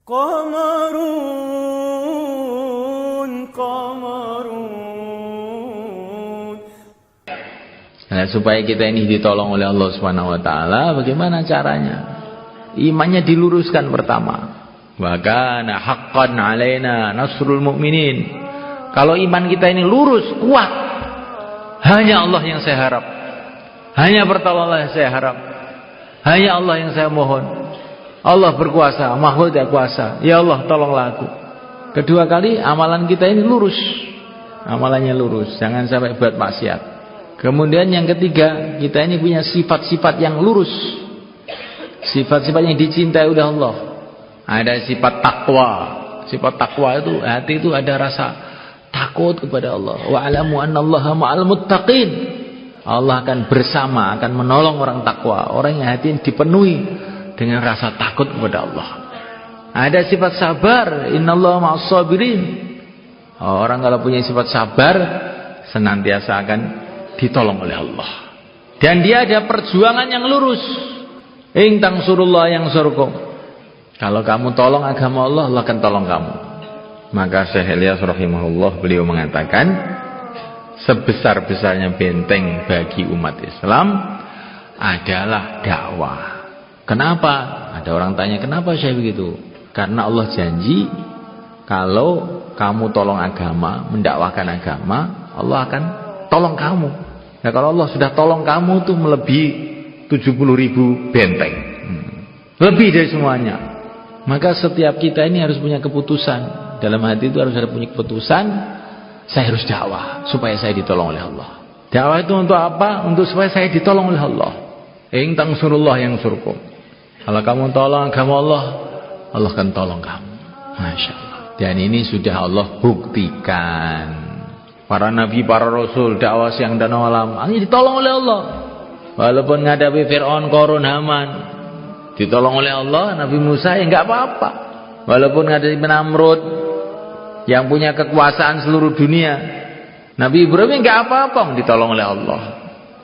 Qamarun, qamarun. Nah, supaya kita ini ditolong oleh Allah Subhanahu wa taala, bagaimana caranya? Imannya diluruskan pertama. Wa kana haqqan 'alaina nasrul mu'minin. Kalau iman kita ini lurus, kuat, hanya Allah yang saya harap. Hanya pertolongan yang saya harap. Hanya Allah yang saya mohon. Allah berkuasa, Mahmud ya kuasa. Ya Allah, tolonglah aku. Kedua kali, amalan kita ini lurus. Amalannya lurus, jangan sampai buat maksiat. Kemudian yang ketiga, kita ini punya sifat-sifat yang lurus. Sifat-sifat yang dicintai oleh Allah. Ada sifat takwa. Sifat takwa itu, hati itu ada rasa takut kepada Allah. Wa'alamu annallaha ma'al muttaqin. Allah akan bersama, akan menolong orang takwa. Orang yang hati dipenuhi dengan rasa takut kepada Allah. Ada sifat sabar. Innallaha ma'as sabirin. Orang kalau punya sifat sabar, senantiasa akan ditolong oleh Allah. Dan dia ada perjuangan yang lurus. In tansurullah yang surkum. Kalau kamu tolong agama Allah, Allah akan tolong kamu. Maka Syekh Ilyas rahimahullah, beliau mengatakan, sebesar-besarnya benteng bagi umat Islam adalah dakwah. Kenapa? Ada orang tanya, kenapa Syekh begitu? Karena Allah janji, kalau kamu tolong agama, mendakwahkan agama, Allah akan tolong kamu. Nah, kalau Allah sudah tolong kamu, itu melebihi 70.000 benteng. Lebih dari semuanya. Maka setiap kita ini harus punya keputusan. Dalam hati itu harus ada punya keputusan, saya harus dakwah supaya saya ditolong oleh Allah. Dakwah itu untuk apa? Untuk supaya saya ditolong oleh Allah. In tansurullah yang surkum. Kalau kamu tolong agama Allah, Allah akan tolong kamu. Masya Allah. Dan ini sudah Allah buktikan. Para nabi, para rasul, dakwah siang dan malam, ini ditolong oleh Allah. Walaupun menghadapi Fir'aun, Qarun, Haman, ditolong oleh Allah. Nabi Musa ya enggak apa-apa. Walaupun menghadapi Namrud yang punya kekuasaan seluruh dunia, Nabi Ibrahim enggak apa-apa, ditolong oleh Allah.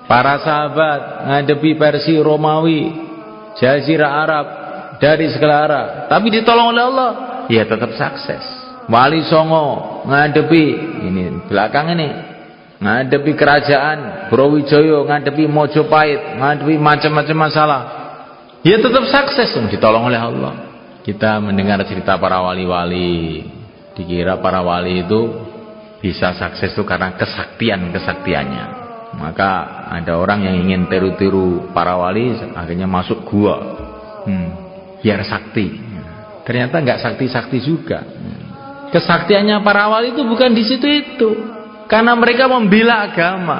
Para sahabat menghadapi Persia, Romawi, Jazirah Arab, dari segala arah, tapi ditolong oleh Allah, ya tetap sukses. Wali Songo ngadepi ini belakang ini, ngadepi kerajaan Brawijaya, ngadepi Mojopahit, ngadepi macam-macam masalah, ya tetap sukses, ditolong oleh Allah. Kita mendengar cerita para wali-wali, dikira para wali itu bisa sukses itu karena kesaktiannya. Maka ada orang yang ingin tiru-tiru para wali, akhirnya masuk gua, biar sakti. Ternyata nggak sakti-sakti juga. Kesaktiannya para wali itu bukan di situ itu, karena mereka membela agama,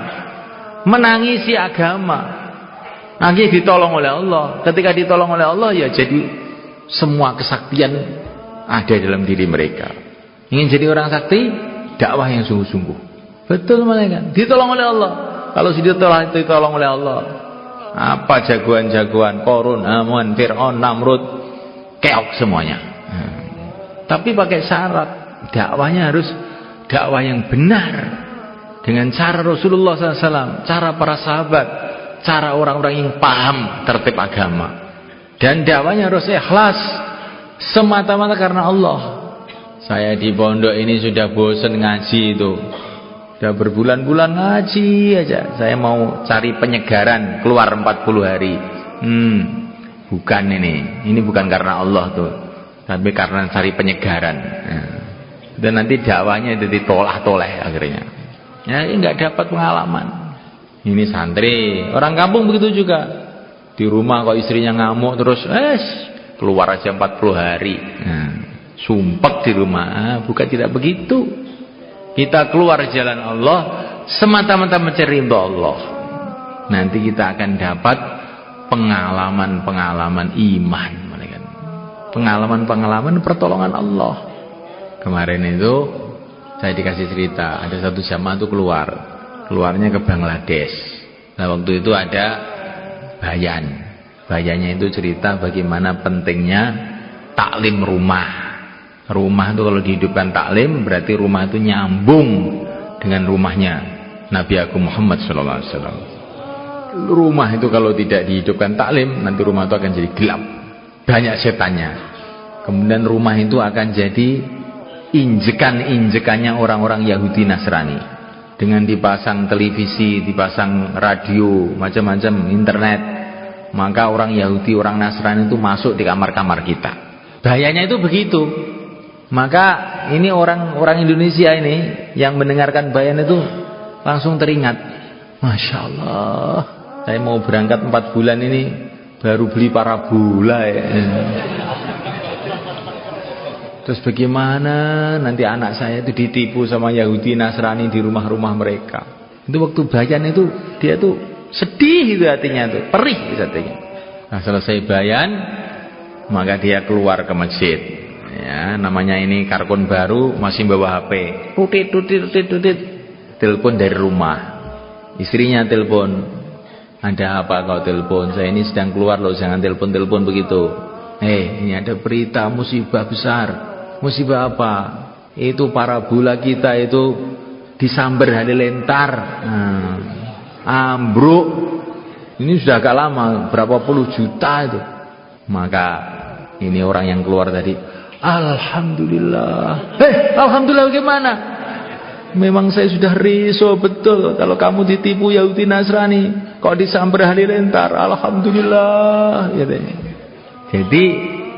menangisi agama. Akhirnya ditolong oleh Allah. Ketika ditolong oleh Allah, ya jadi semua kesaktian ada dalam diri mereka. Ingin jadi orang sakti, dakwah yang sungguh-sungguh. Betul malaikat, ditolong oleh Allah. Kalau sudah ditolong oleh Allah, apa jagoan-jagoan Qarun, Haman, Fir'aun, Namrud, keok semuanya. Tapi pakai syarat, dakwahnya harus dakwah yang benar, dengan cara Rasulullah SAW, cara para sahabat, cara orang-orang yang paham tertib agama. Dan dakwahnya harus ikhlas, semata-mata karena Allah. Saya di pondok ini sudah bosan ngaji itu. Sudah berbulan-bulan ngaji aja. Saya mau cari penyegaran, keluar 40 hari. Bukan ini bukan karena Allah tuh, tapi karena cari penyegaran. Dan nanti dakwahnya itu ditolak-toleh akhirnya. Ya, nggak dapat pengalaman. Ini santri, orang kampung begitu juga. Di rumah kok istrinya ngamuk terus, keluar aja 40 hari. Sumpek di rumah. Bukan tidak begitu. Kita keluar jalan Allah semata-mata mencari ridha Allah. Nanti kita akan dapat pengalaman-pengalaman iman, pengalaman-pengalaman pertolongan Allah. Kemarin itu saya dikasih cerita, ada satu jamaah itu keluarnya ke Bangladesh. Nah, waktu itu ada bayannya itu cerita bagaimana pentingnya taklim rumah. Rumah itu kalau dihidupkan taklim, berarti rumah itu nyambung dengan rumahnya Nabi Agung Muhammad SAW. Rumah itu kalau tidak dihidupkan taklim, nanti rumah itu akan jadi gelap, banyak setannya. Kemudian rumah itu akan jadi injekan-injekannya orang-orang Yahudi Nasrani. Dengan dipasang televisi, dipasang radio, macam-macam internet, maka orang Yahudi, orang Nasrani itu masuk di kamar-kamar kita. Bahayanya itu begitu. Maka ini orang Indonesia ini yang mendengarkan bayan itu langsung teringat, Masya Allah, saya mau berangkat 4 bulan ini baru beli parabola ya. Terus bagaimana nanti anak saya itu ditipu sama Yahudi Nasrani di rumah-rumah mereka. Itu waktu bayan itu dia tuh sedih itu hatinya tuh, perih hatinya. Nah, selesai bayan maka dia keluar ke masjid. Ya, namanya ini karkun baru, masih bawa HP. Tutit. Telepon dari rumah. Istrinya telepon. Ada apa kau telepon? Saya ini sedang keluar loh, jangan telepon-telepon begitu. Ini ada berita musibah besar. Musibah apa? Itu parabola kita itu disambar halilintar. Ambruk. Ini sudah agak lama, berapa puluh juta itu. Maka ini orang yang keluar tadi, Alhamdulillah. Alhamdulillah bagaimana? Memang saya sudah risau betul kalau kamu ditipu Yahudi Nasrani, kok disambar halilintar. Alhamdulillah. Jadi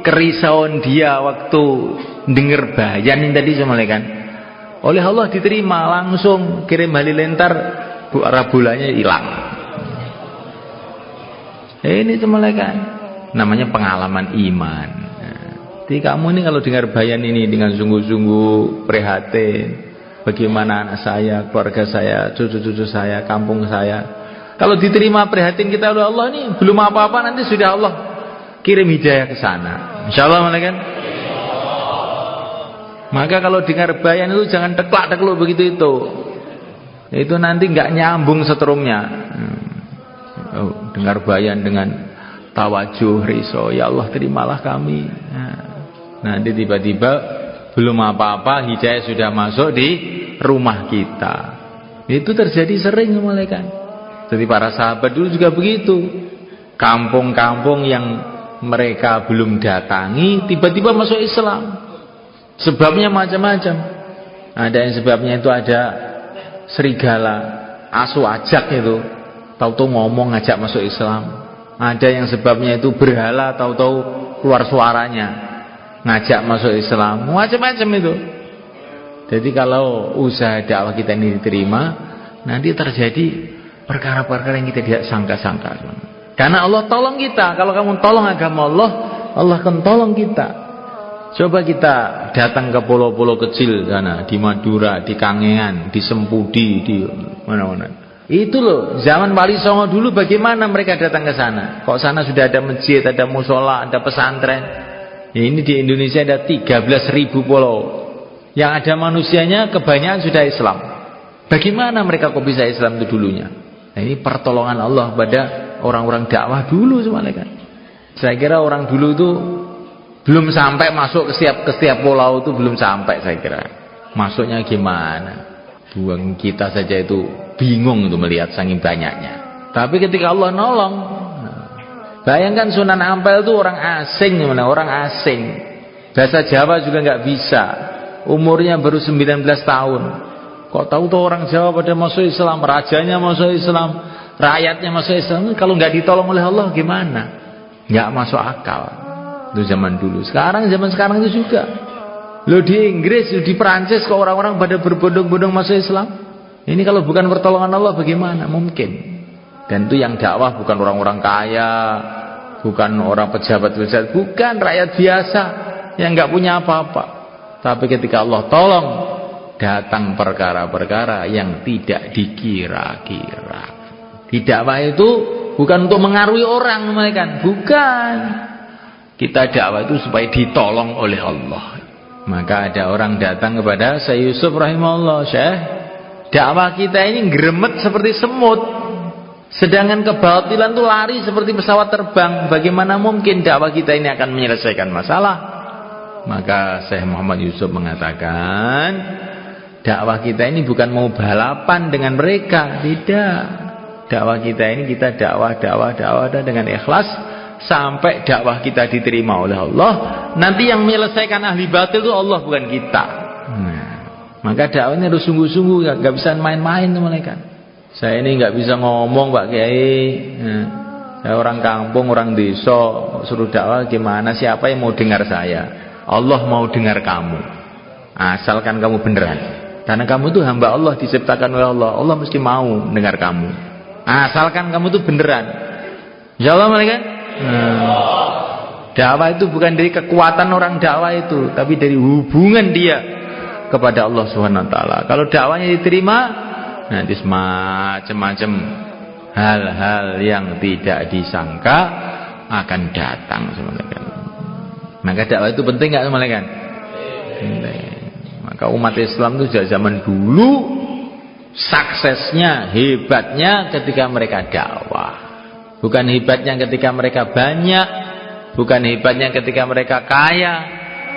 kerisauan dia waktu dengar bayan ini tadi kan, oleh Allah diterima, langsung kirim halilintar, parabolanya hilang. Ini kan namanya pengalaman iman. Jadi kamu ini kalau dengar bayan ini dengan sungguh-sungguh prihatin, bagaimana anak saya, keluarga saya, cucu-cucu saya, kampung saya. Kalau diterima prihatin kita oleh Allah ini belum apa-apa, nanti sudah Allah kirim hidayah ke sana. Insyaallah kan. Maka kalau dengar bayan itu jangan teklak-tekluk begitu itu. Itu nanti nggak nyambung setrumnya. Dengar bayan dengan tawajuh riso, ya Allah terimalah kami. Nanti tiba-tiba belum apa-apa hidayah sudah masuk di rumah kita. Itu terjadi sering kan. Jadi para sahabat dulu juga begitu. Kampung-kampung yang mereka belum datangi tiba-tiba masuk Islam. Sebabnya macam-macam. Ada yang sebabnya itu ada serigala, asu ajak itu, tahu-tahu ngomong ngajak masuk Islam. Ada yang sebabnya itu berhala, tahu-tahu keluar suaranya ngajak masuk Islam. Macam-macam itu. Jadi kalau usaha dakwah kita ini diterima, nanti terjadi perkara-perkara yang kita tidak sangka-sangka. Karena Allah tolong kita. Kalau kamu tolong agama Allah, Allah akan tolong kita. Coba kita datang ke pulau-pulau kecil sana, di Madura, di Kangean, di Sempudi, di mana-mana. Itu loh, zaman Wali Songo dulu bagaimana mereka datang ke sana? Kok sana sudah ada masjid, ada musola, ada pesantren. Ya, ini di Indonesia ada 13.000 pulau. Yang ada manusianya kebanyakan sudah Islam. Bagaimana mereka kok bisa Islam itu dulunya? Nah, ini pertolongan Allah pada orang-orang dakwah dulu semuanya kan. Saya kira orang dulu itu belum sampai masuk ke setiap pulau itu belum sampai, saya kira. Masuknya gimana? Buang kita saja itu bingung itu melihat saking banyaknya. Tapi ketika Allah nolong, bayangkan Sunan Ampel itu orang asing, orang asing. Bahasa Jawa juga nggak bisa. Umurnya baru 19 tahun. Kok tahu tuh orang Jawa pada masuk Islam, rajanya masuk Islam, rakyatnya masuk Islam. Kalau nggak ditolong oleh Allah gimana? Nggak masuk akal. Itu zaman dulu. Sekarang zaman sekarang itu juga. Loh di Inggris, di Perancis kok orang-orang pada berbondong-bondong masuk Islam. Ini kalau bukan pertolongan Allah bagaimana? Mungkin. Dan itu yang dakwah bukan orang-orang kaya, bukan orang pejabat-pejabat, bukan rakyat biasa yang nggak punya apa-apa. Tapi ketika Allah tolong, datang perkara-perkara yang tidak dikira-kira. Di dakwah itu bukan untuk mengaruhi orang, kan? Bukan. Kita dakwah itu supaya ditolong oleh Allah. Maka ada orang datang kepada Syekh Yusuf rahimahullah, Syekh, dakwah kita ini gremet seperti semut, sedangkan kebatilan itu lari seperti pesawat terbang. Bagaimana mungkin dakwah kita ini akan menyelesaikan masalah? Maka Syekh Muhammad Yusuf mengatakan, dakwah kita ini bukan mau balapan dengan mereka, tidak. Dakwah kita ini kita dakwah dengan ikhlas sampai dakwah kita diterima oleh Allah. Nanti yang menyelesaikan ahli batil itu Allah, bukan kita. Nah, maka dakwahnya harus sungguh-sungguh, nggak bisa main-main teman-teman. Saya ini nggak bisa ngomong Pak Kiai. Nah, saya orang kampung, orang desa, suruh dakwah gimana? Siapa yang mau dengar saya? Allah mau dengar kamu, asalkan kamu beneran. Karena kamu itu hamba Allah, diciptakan oleh Allah. Allah mesti mau dengar kamu, asalkan kamu itu beneran. Insyaallah mereka. Dakwah itu bukan dari kekuatan orang dakwah itu, tapi dari hubungan dia kepada Allah Subhanahu Wa Taala. Kalau dakwahnya diterima, nanti macam-macam hal-hal yang tidak disangka akan datang sebenarnya. Maka dakwah itu penting nggak teman-teman? Maka umat Islam itu sejak zaman dulu suksesnya, hebatnya ketika mereka dakwah. Bukan hebatnya ketika mereka banyak, bukan hebatnya ketika mereka kaya,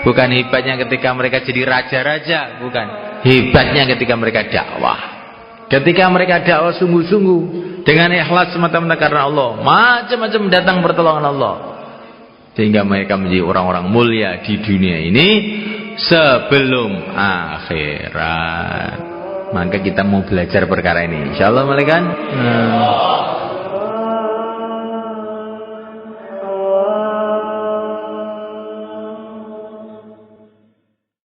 bukan hebatnya ketika mereka jadi raja-raja, bukan. Hebatnya ketika mereka dakwah. Ketika mereka dakwah sungguh-sungguh dengan ikhlas semata-mata karena Allah, macam-macam datang pertolongan Allah. Sehingga mereka menjadi orang-orang mulia di dunia ini sebelum akhirat. Maka kita mau belajar perkara ini, insyaallah malaikat.